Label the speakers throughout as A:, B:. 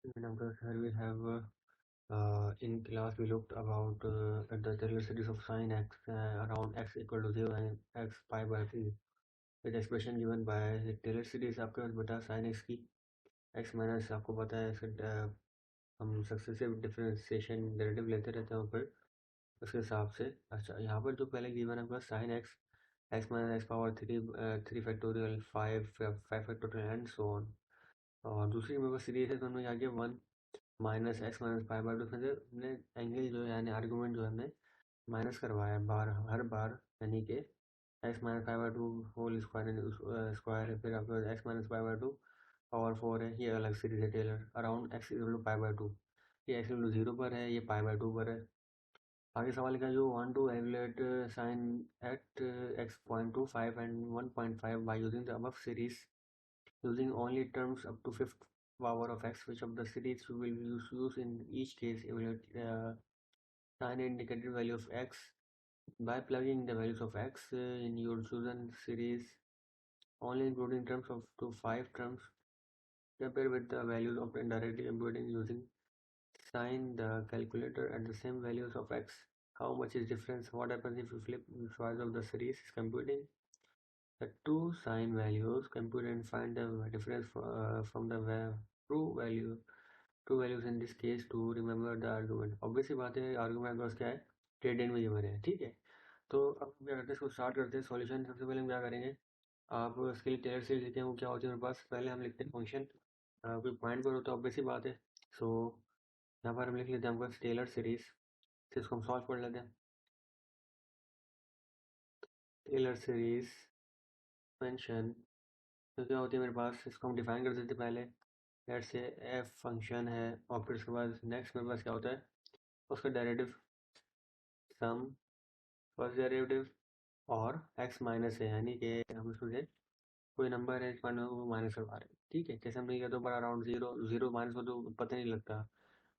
A: We have in class we looked about at the Taylor series of sin x around x equal to 0 and x pi by 3 with expression given by the Taylor series आपके पास बता sin x की x minus आपको पता है हम successive differentiation derivative लेते रहते हैं फिर उसके हिसाब से अच्छा यहाँ पर जो पहले गिवन है आपका sin x x minus x power 3 factorial 5 factorial and so on और दूसरी मेरे पास सीरीज है तो हमने आगे 1 माइनस एक्स माइनस फाइव बार टू हमने एंगल जो है यानी आर्गूमेंट जो है हमने माइनस करवाया बार हर बार यानी कि एक्स माइनस फाइव बार टू होल स्क्वायर स्क्वायर है फिर आपके पास X minus five bar to power 4 है ये अलग सीरीज है Taylor around X equal to pi by 2 ये एक्स इक्वल टू 0 पर है ये पाई बाय 2 पर है आगे सवाल का जो want to evaluate sine at x point two five and 1.5 by using the above series using only terms up to fifth power of x, which of the series we will use in each case evaluate sin indicated value of x by plugging the values of x in your chosen series only including terms of to 5 terms compared with the values of indirectly computing using sin the calculator at the same values of x. How much is difference? What happens if you flip choice of the series is computing the two sign values, compute and find the difference from the true values in this case to remember the argument. Obvious सी बात है argument बस क्या है Ted में given है ठीक है तो अब क्या करते हैं इसको स्टार्ट करते हैं सॉल्यूशन सबसे पहले हम क्या करेंगे आप इसके लिए टेलर सीरीज लिखते हैं वो क्या होती है मेरे पास पहले हम लिखते हैं फंक्शन कोई पॉइंट पर होता है ऑब्वियस सी बात है सो यहाँ पर हम लिख लेते हैं हमको टेलर सीरीज तो इसको हम सॉल्व कर लेते हैं टेलर सीरीज फंक्शन तो क्या होती है मेरे पास इसको हम डिफाइन कर देते पहले लेट्स से एफ फंक्शन है और फिर उसके बाद नेक्स्ट मेरे पास क्या होता है उसका डेरिवेटिव सम फर्स्ट डेरिवेटिव और एक्स माइनस है यानी कि हम उसमें से कोई नंबर है वो माइनस करवा रहे हैं ठीक है कैसे हमने किया तो बड़ा अराउंड जीरो जीरो माइनस में तो पता नहीं लगता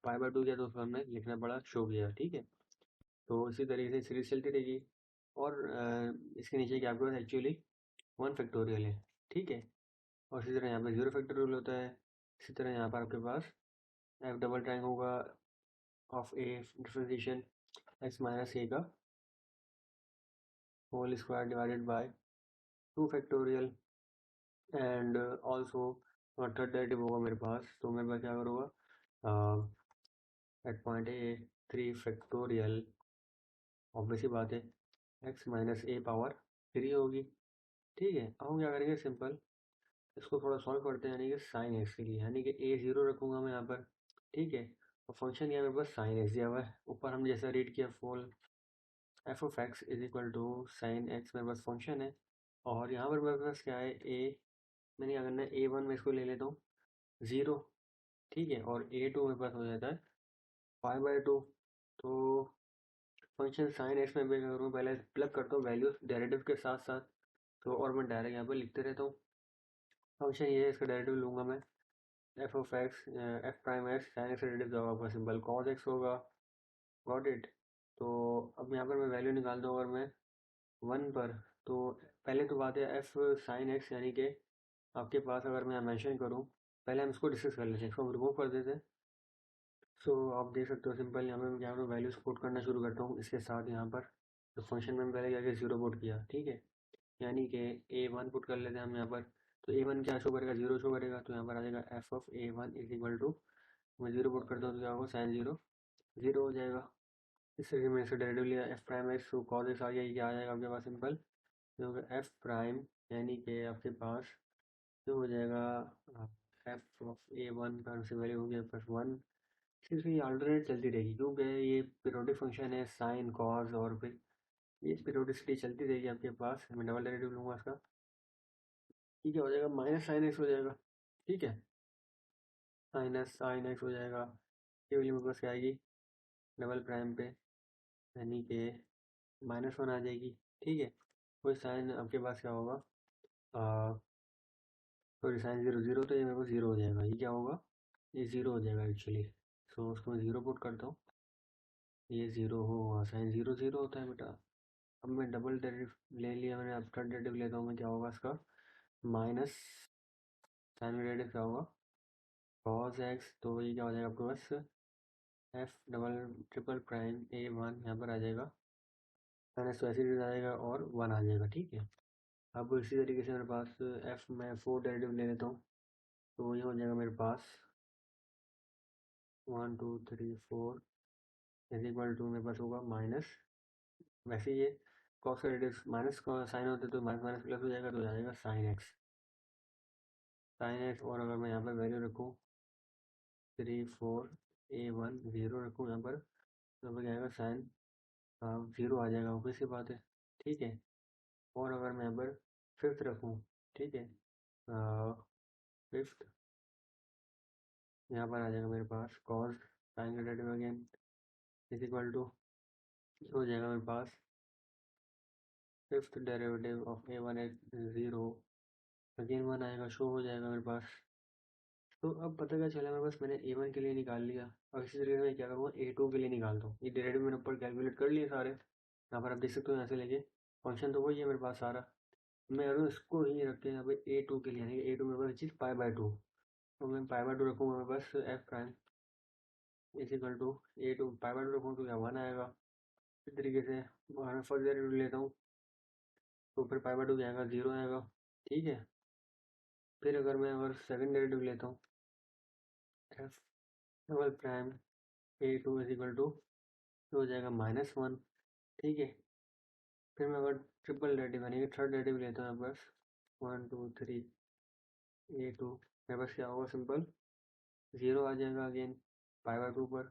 A: पाई बाय टू किया तो उसको हमने लिखना पड़ा शो किया ठीक है तो इसी तरीके से सीरीज चलती रहेगी और इसके नीचे क्या आपके पास एक्चुअली 1 फैक्टोरियल है ठीक है और इसी तरह यहाँ पे 0 फैक्टोरियल होता है इसी तरह यहाँ पर आपके पास एफ डबल टाइम होगा of A differentiation X minus A का whole square divided by 2 factorial and also third derivative होगा मेरे पास तो मेरे पास क्या करूँगा at point A 3 factorial obvious ही बात है एक्स माइनस ए पावर 3 होगी ठीक है अब हम क्या करेंगे सिंपल इसको थोड़ा सॉल्व करते हैं यानी कि साइन एक्स के लिए यानी कि ए ज़ीरो रखूँगा मैं यहाँ पर ठीक है और फंक्शन यहाँ मेरे पास साइन एक्स दिया हुआ है ऊपर हमने जैसा रीड किया full f of x is equal to sine x मेरे पास फंक्शन है और यहाँ पर मेरे पास क्या है ए मैंने क्या करना है ए वन में इसको ले लेता हूँ 0 ठीक है और ए टू मेरे पास हो जाता है 5/2 तो फंक्शन साइन एक्स में मैं करूँ पहले प्लग करता हूँ वैल्यूज डेरिवेटिव के साथ साथ तो और मैं डायरेक्ट यहाँ पर लिखते रहता हूँ फंक्शन ये है इसका डेरिवेटिव लूँगा मैं F of x F prime x sine x derivative होगा आपका सिंपल कॉस एक्स होगा गॉट इट तो अब यहाँ पर मैं वैल्यू निकाल दूँ अगर मैं 1 पर तो पहले तो बात है एफ साइन एक्स यानी कि आपके पास अगर मैं मेंशन करूँ पहले हम इसको डिस्कस कर लेते हैं इसको हम रिमूव कर देते हैं सो आप देख सकते हो सिंपल यहाँ पे मैं क्या करूँ वैल्यूज पुट करना शुरू करता हूँ इसके साथ यहाँ पर तो फंक्शन में पहले क्या किया 0 पुट किया ठीक है यानी कि ए वन पुट कर लेते हैं हम यहाँ पर तो ए वन क्या शो करेगा 0 शो करेगा तो यहाँ पर आ जाएगा f of a one is equal to मैं 0 पुट करता हूँ तो क्या होगा साइन 0 0 हो जाएगा इस तरीके मैंने इसका डेरिवेटिव लिया F prime X two cos X आ गया ये क्या आ जाएगा आपके पास सिंपल जो होगा एफ प्राइम यानी कि आपके पास जो हो जाएगा एफ ऑफ ए वन का से वैल्यू हो गया प्लस 1 सिर्फ ये अल्टरनेट चलती रहेगी क्योंकि ये पीरियोडिक फंक्शन है साइन कॉस और फिर ये पीरियोडिसिटी चलती रहेगी आपके पास मैं डबल डेरिवेटिव लूँगा इसका ठीक है हो जाएगा माइनस साइन एक्स हो जाएगा ठीक है माइनस साइन एक्स हो जाएगा ये वाली मेरे पास क्या आएगी डबल प्राइम पे यानी कि -1 आ जाएगी ठीक है कोई साइन आपके पास क्या होगा सॉरी साइन 0 0 तो ये मेरे पास 0 हो जाएगा ये क्या होगा ये 0 हो जाएगा एक्चुअली सो उसको मैं 0 पुट करता हूँ ये 0 होगा साइन 0 0 होता है बेटा अब मैं डबल डेरिवेटिव ले लिया मैंने अब थर्ड डेरिवेटिव लेता हूँ मैं क्या होगा इसका माइनस साइन डेरिवेटिव क्या होगा cos x, तो ये क्या हो जाएगा आपके पास F double triple prime A1 यहाँ पर आ जाएगा, माइनस तो ऐसे ही आ जाएगा और 1 आ जाएगा। ठीक है, अब इसी तरीके से मेरे पास एफ में 4 डेरिवेटिव ले लेता हूँ, तो ये हो जाएगा मेरे पास 1 2 3 4 इज इक्वल टू मेरे पास होगा माइनस, वैसे ये कॉस का डेरिवेटिव माइनस का साइन होते तो माइनस माइनस प्लस हो जाएगा, तो आ जाएगा साइन एक्स, और अगर मैं यहाँ पर वैल्यू रखूँ 3 4 A1 0 रखूँ यहाँ पर, तो क्या आएगा साइन 0 आ जाएगा, ऑब्वियस सी बात है। ठीक है, और अगर मैं यहाँ पर फिफ्थ रखूँ, ठीक है, फिफ्थ यहाँ पर आ जाएगा मेरे पास कॉस साइन का derivative again is equal to हो जाएगा मेरे पास fifth derivative of A1 at 0 again 1 आएगा, शो हो जाएगा मेरे पास। तो अब पता क्या चला, मेरे पास मैंने A1 के लिए निकाल लिया, अब इसी तरीके से मैं क्या करूँगा A2 के लिए निकालता हूँ। ये डेरिवेटिव मैंने ऊपर कैलकुलेट कर लिए सारे, यहाँ पर आप देख सकते हो, यहाँ से लेके फंक्शन तो वही है मेरे पास सारा, मैं अगर इसको ही रख के यहाँ पे A2 के लिए, यानी कि A2 मेरे पास चीज़ π/2, तो मैं π/2 रखूँगा मेरे पास F prime is equal to A2 π/2 रखूँ तो क्या 1 आएगा। इस तरीके से मैं फर्स्ट डेरिवेटिव लेता हूँ, तो फिर π/2 क्या आएगा 0 आएगा। ठीक है, फिर अगर सेकंड डेरिवेटिव लेता हूँ f double prime A2 is equal to हो जाएगा -1। ठीक है, फिर मैं अगर ट्रिपल डेरिवेटिव यानी कि थर्ड डेरिवेटिव लेता हूँ यहाँ पास 1 2 3 A2, मेरे पास क्या होगा सिंपल 0 आ जाएगा अगेन π/2 पर।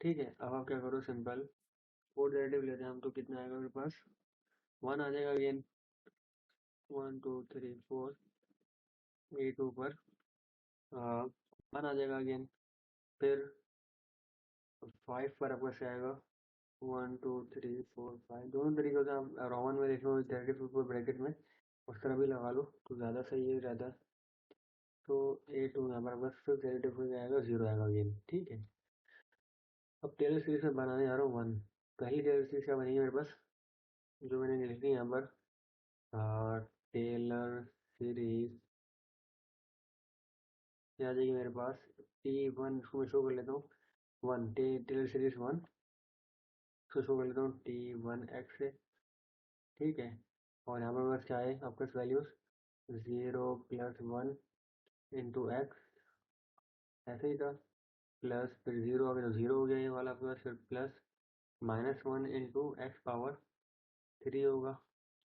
A: ठीक है, अब आप क्या करो सिंपल फोर्थ डेरिवेटिव लेते हैं हम, तो कितना आएगा मेरे पास 1 आ जाएगा अगेन 1 2 3 4 A2 पर 1 आ जाएगा अगेन, फिर 5 पर आपका से आएगा 1 2 3 4 5, दोनों तरीके से आप रोमन में देख लो डेरिवेटिव ब्रैकेट में उस तरह भी लगा लो तो ज़्यादा सही रहता है। तो A2 यहाँ पर बस फिर डेरिवेटिव हो जाएगा 0 आएगा अगेन। ठीक है, अब टेलर सीरीज में बनाने जा रहा हूँ 1, पहली टेलर सीरीज क्या बनेगी मेरे पास, जो मैंने लिखी है यहाँ पर टेलर सीरीज आ जाएगी मेरे पास T1, इसको मैं शो कर लेता हूँ 1, टेलर सीरीज 1 इसको शो कर लेता हूँ T1x से। ठीक है, और यहाँ पर बस क्या है आपके वैल्यूज 0 + 1 इंटू एक्स, ऐसे ही था, प्लस फिर 0 आ गया तो 0 हो गया ये वाला आपके पास, फिर प्लस -1 इंटू एक्स पावर 3 होगा,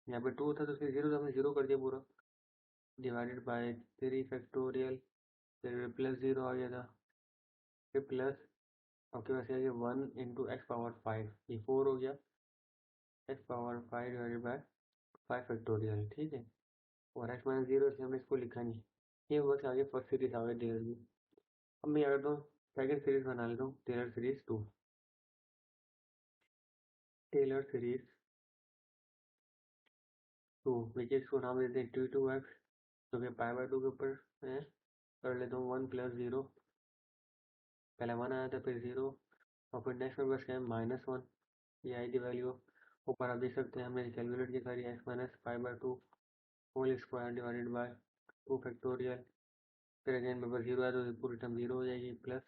A: यहाँ पे 2 था तो फिर 0 तो हमने 0 कर दिया पूरा, डिवाइडेड बाय 3 फैक्टोरियल, फिर प्लस 0 आ गया था, फिर प्लस आपके पास आ गया 1 इंटू एक्स पावर 5, ये 4 हो गया, x power 5 divided by 5 factorial. ठीक है, और एक्स माइनस 0 इसलिए हमने इसको लिखा नहीं, ये बस आगे फर्स्ट सीरीज आ गई टेलर की। अब मैं क्या करता हूँ सेकेंड सीरीज बना लेता हूँ, टेलर सीरीज 2, टेलर सीरीज 2 विच इसको नाम देते हैं T2x, तो फिर π/2 के ऊपर मैं कर लेता हूँ 1 + 0, पहले 1 आया था फिर 0, और फिर नेक्स्ट में बस क्या है -1, ये आई थी वैल्यू, ऊपर आप देख सकते हैं हमने कैलकुलेट की सारी x minus π/2 whole square divided by 2 factorial, फिर अगेन मेरे पास 0 आया तो पूरी टर्म 0 हो जाएगी, प्लस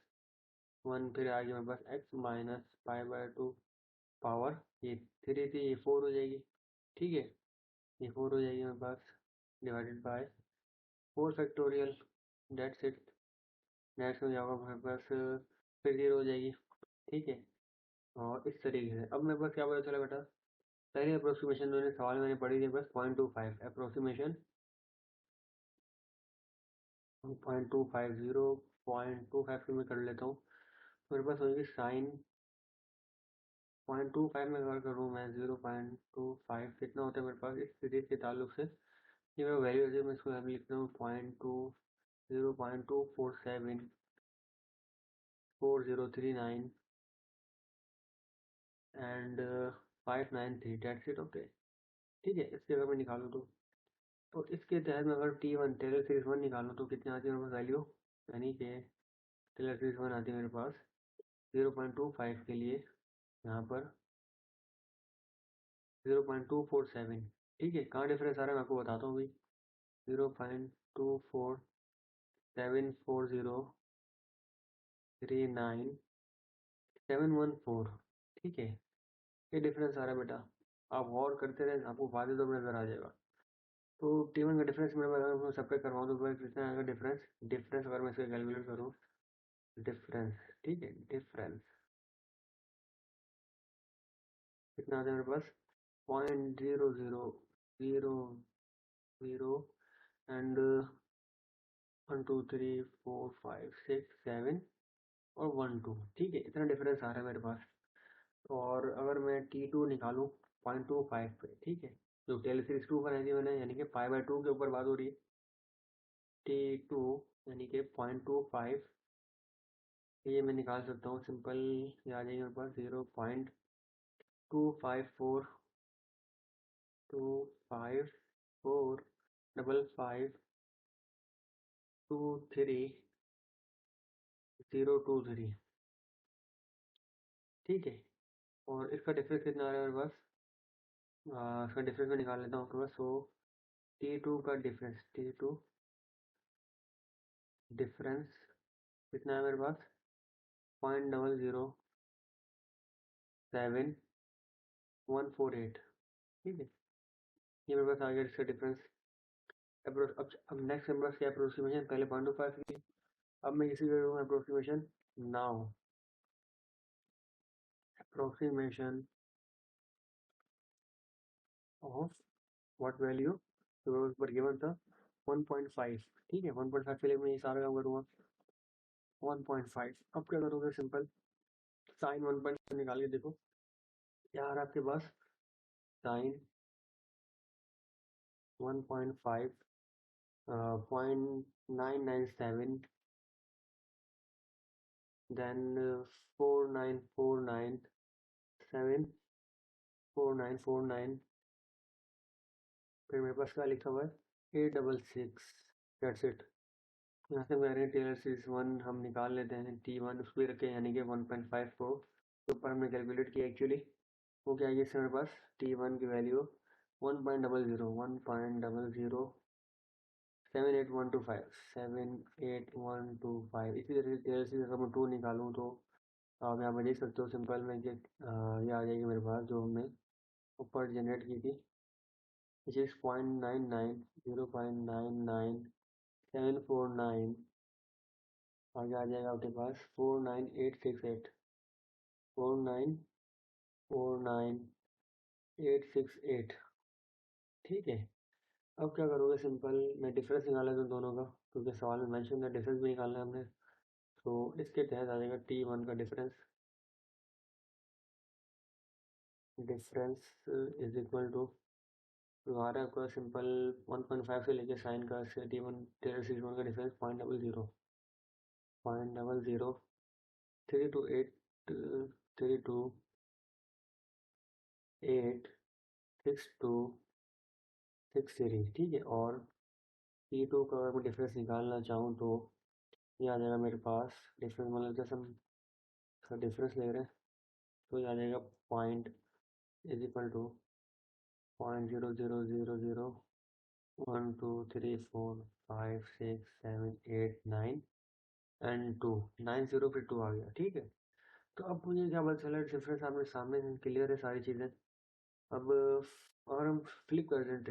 A: 1, फिर आगे मेरे पास x माइनस π/2 पावर ये 3 थी ये 4 हो जाएगी। ठीक है, ये 4 हो जाएगी मेरे पास divided by 4 factorial, that's it, next में जाओगे मेरे पास फिर 0 हो जाएगी। ठीक है, और इस तरीके से अब मेरे पास क्या पता चला बेटा, पहले अप्रोक्सीमेशन मैंने सवाल मैंने पढ़ी थी बस 0.25 अप्रोक्सीमेशन 0.25 0.25 की मैं कर लेता हूँ, मेरे पास होगी साइन 0.25 में अगर करूँ मैं 0.25 कितना होता है मेरे पास इस सीरीज के ताल्लुक से, ये मैं वैल्यू है मैं इसको यहाँ पे लिखता हूँ 0.247 4039 एंड 593, डेट्स इट। ओके, ठीक है, इसकी अगर मैं निकालूँ तो इसके तहत मैं अगर T1 टेलर सीरीज 1 निकालूँ तो कितनी आती है मेरे पास वैल्यू, यानी कि टेलर सीरीज 1 आती है मेरे पास 0.25 के लिए यहाँ पर 0.247। ठीक है, कहाँ डिफरेंस आ रहा है मैं आपको बताता हूँ अभी, 0.24740 39,714। ठीक है, ये डिफरेंस आ रहा है बेटा। आप गौर करते रहे, आपको फायदे तो नजर आ जाएगा। तो T1 का डिफरेंस मेरे अगर मैं सेपरेट करवाऊँ तो भाई कितना आएगा डिफरेंस। डिफरेंस अगर मैं इसका कैलकुलेट करूँ, डिफरेंस, ठीक है, डिफरेंस कितना आता है मेरे पास, 0.0000 एंड 1 2 3 4 5 6 7 और 1 2। ठीक है, इतना डिफरेंस आ रहा है मेरे पास। और अगर मैं T2 निकालूँ 0.25 पे, ठीक है, जो टेल सीरीज 2 बनाई थी मैंने, यानी कि 5/2 के ऊपर बात हो रही है। T2 यानी कि 0.25, ये मैं निकाल सकता हूँ सिंपल, ये आ जाएगी मेरे पास 0.254254523 ठीक है। और इसका डिफरेंस कितना आ रहा है मेरे पास, इसका डिफरेंस मैं निकाल लेता हूँ आपके पास। सो T2 का डिफरेंस, T2 डिफरेंस कितना है मेरे पास, 0.007148। ठीक है, ये मेरे पास आ गया इसका डिफरेंस। अब नेक्स्ट मेरे पास क्या अप्रोक्सीमेशन, पहले 0.25 की, अब मैं इसी करूँगा approximation. Now approximation of what value, तो उस पर गिवन था 1.5। ठीक है, 1.5 के लिए मैं ये सारा काम करूँगा 1.5। अब क्या करोगे, सिंपल साइन 1.5 निकाल के देखो क्या आ रहा है आपके पास, साइन 1.5 0.997, देन 4949 फिर मेरे पास क्या लिखा हुआ है 866। That's it. यहाँ से मैंने टेलर सीरीज 1 हम निकाल लेते हैं, T1 उस पर रखे, यानी कि 1.5 को ऊपर हमने कैलकुलेट किया एक्चुअली। वो क्या है इससे मेरे पास T1 की वैल्यू 1.00 इसी तरह से टेलर सीरीज अगर मैं 2 निकालूँ तो आप यहाँ पर देख सकते हो सिंपल में कि ये आ जाएगी मेरे पास जो हमने ऊपर जनरेट की थी, विच इज़ 0.99 आगे आ जाएगा आपके पास 49868। ठीक है, अब क्या करोगे, सिंपल मैं डिफरेंस निकाला था दोनों का, क्योंकि सवाल में मेंशन था डिफरेंस भी निकालना है हमने। तो इसके तहत आ जाएगा T1 का difference, difference is equal to, हमारा आपका सिंपल 1.5 से लेके साइन का से T1 टेलर सीरीज 1 का डिफरेंस 0.003283286263। ठीक है, और T2 का अगर मैं डिफरेंस निकालना चाहूँ तो ये आ जाएगा मेरे पास डिफरेंस, मतलब जैसे हम इसका डिफरेंस ले रहे हैं तो ये आ जाएगा point is equal to 0.000123456789 and 2, 90 फिर 2 आ गया। ठीक है, तो अब मुझे क्या पता चला, डिफरेंस आपने सामने क्लियर है सारी चीज़ें। अब अगर हम फ्लिप कर दें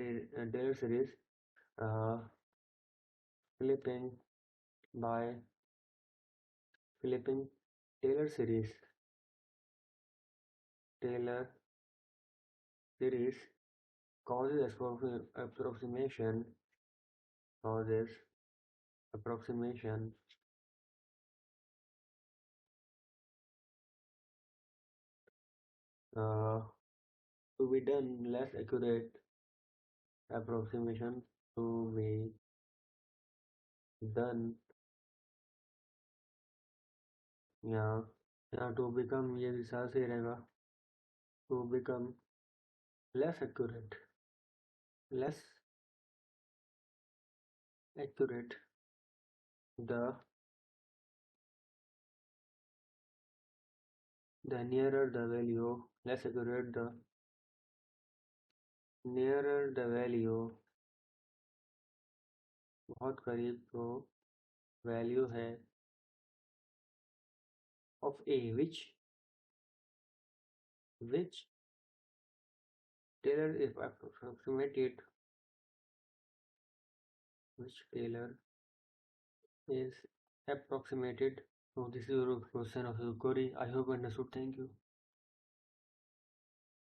A: Taylor series, flipping by flipping Taylor series, Taylor series causes approximation uh, to be done less accurate approximation to be done, या to become, ये विचार से रहेगा, to become less accurate the nearer the value, less accurate the nearer the value, बहुत करीब तो value है of A. Which Taylor if approximated which Taylor is approximated. So this is your question of the query. I hope you understood. Thank you.